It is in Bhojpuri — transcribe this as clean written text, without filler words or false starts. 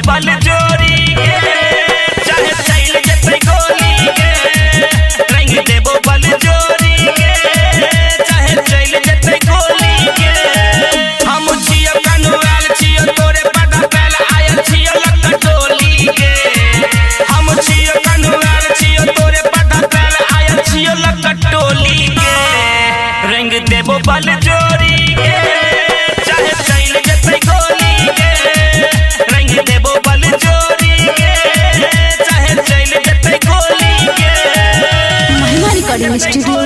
बल जोरी के, चाहे चल जते गोली के, रंग देबो बल जोरी के, चाहे चल जते गोली के। हम छियो कनवाल छियो तोरे पता पहल आयल छियो लक्का टोली के। हम छियो कनवाल छियो तोरे पता पहल आयल छियो लक्का टोली के, रंग देबो बल जोरी के, चाहे चल जते गोली के, रंग देबो बल जोरी के, चाहे चल जते गोली के। महिमा रिकॉर्डिंग स्टूडियो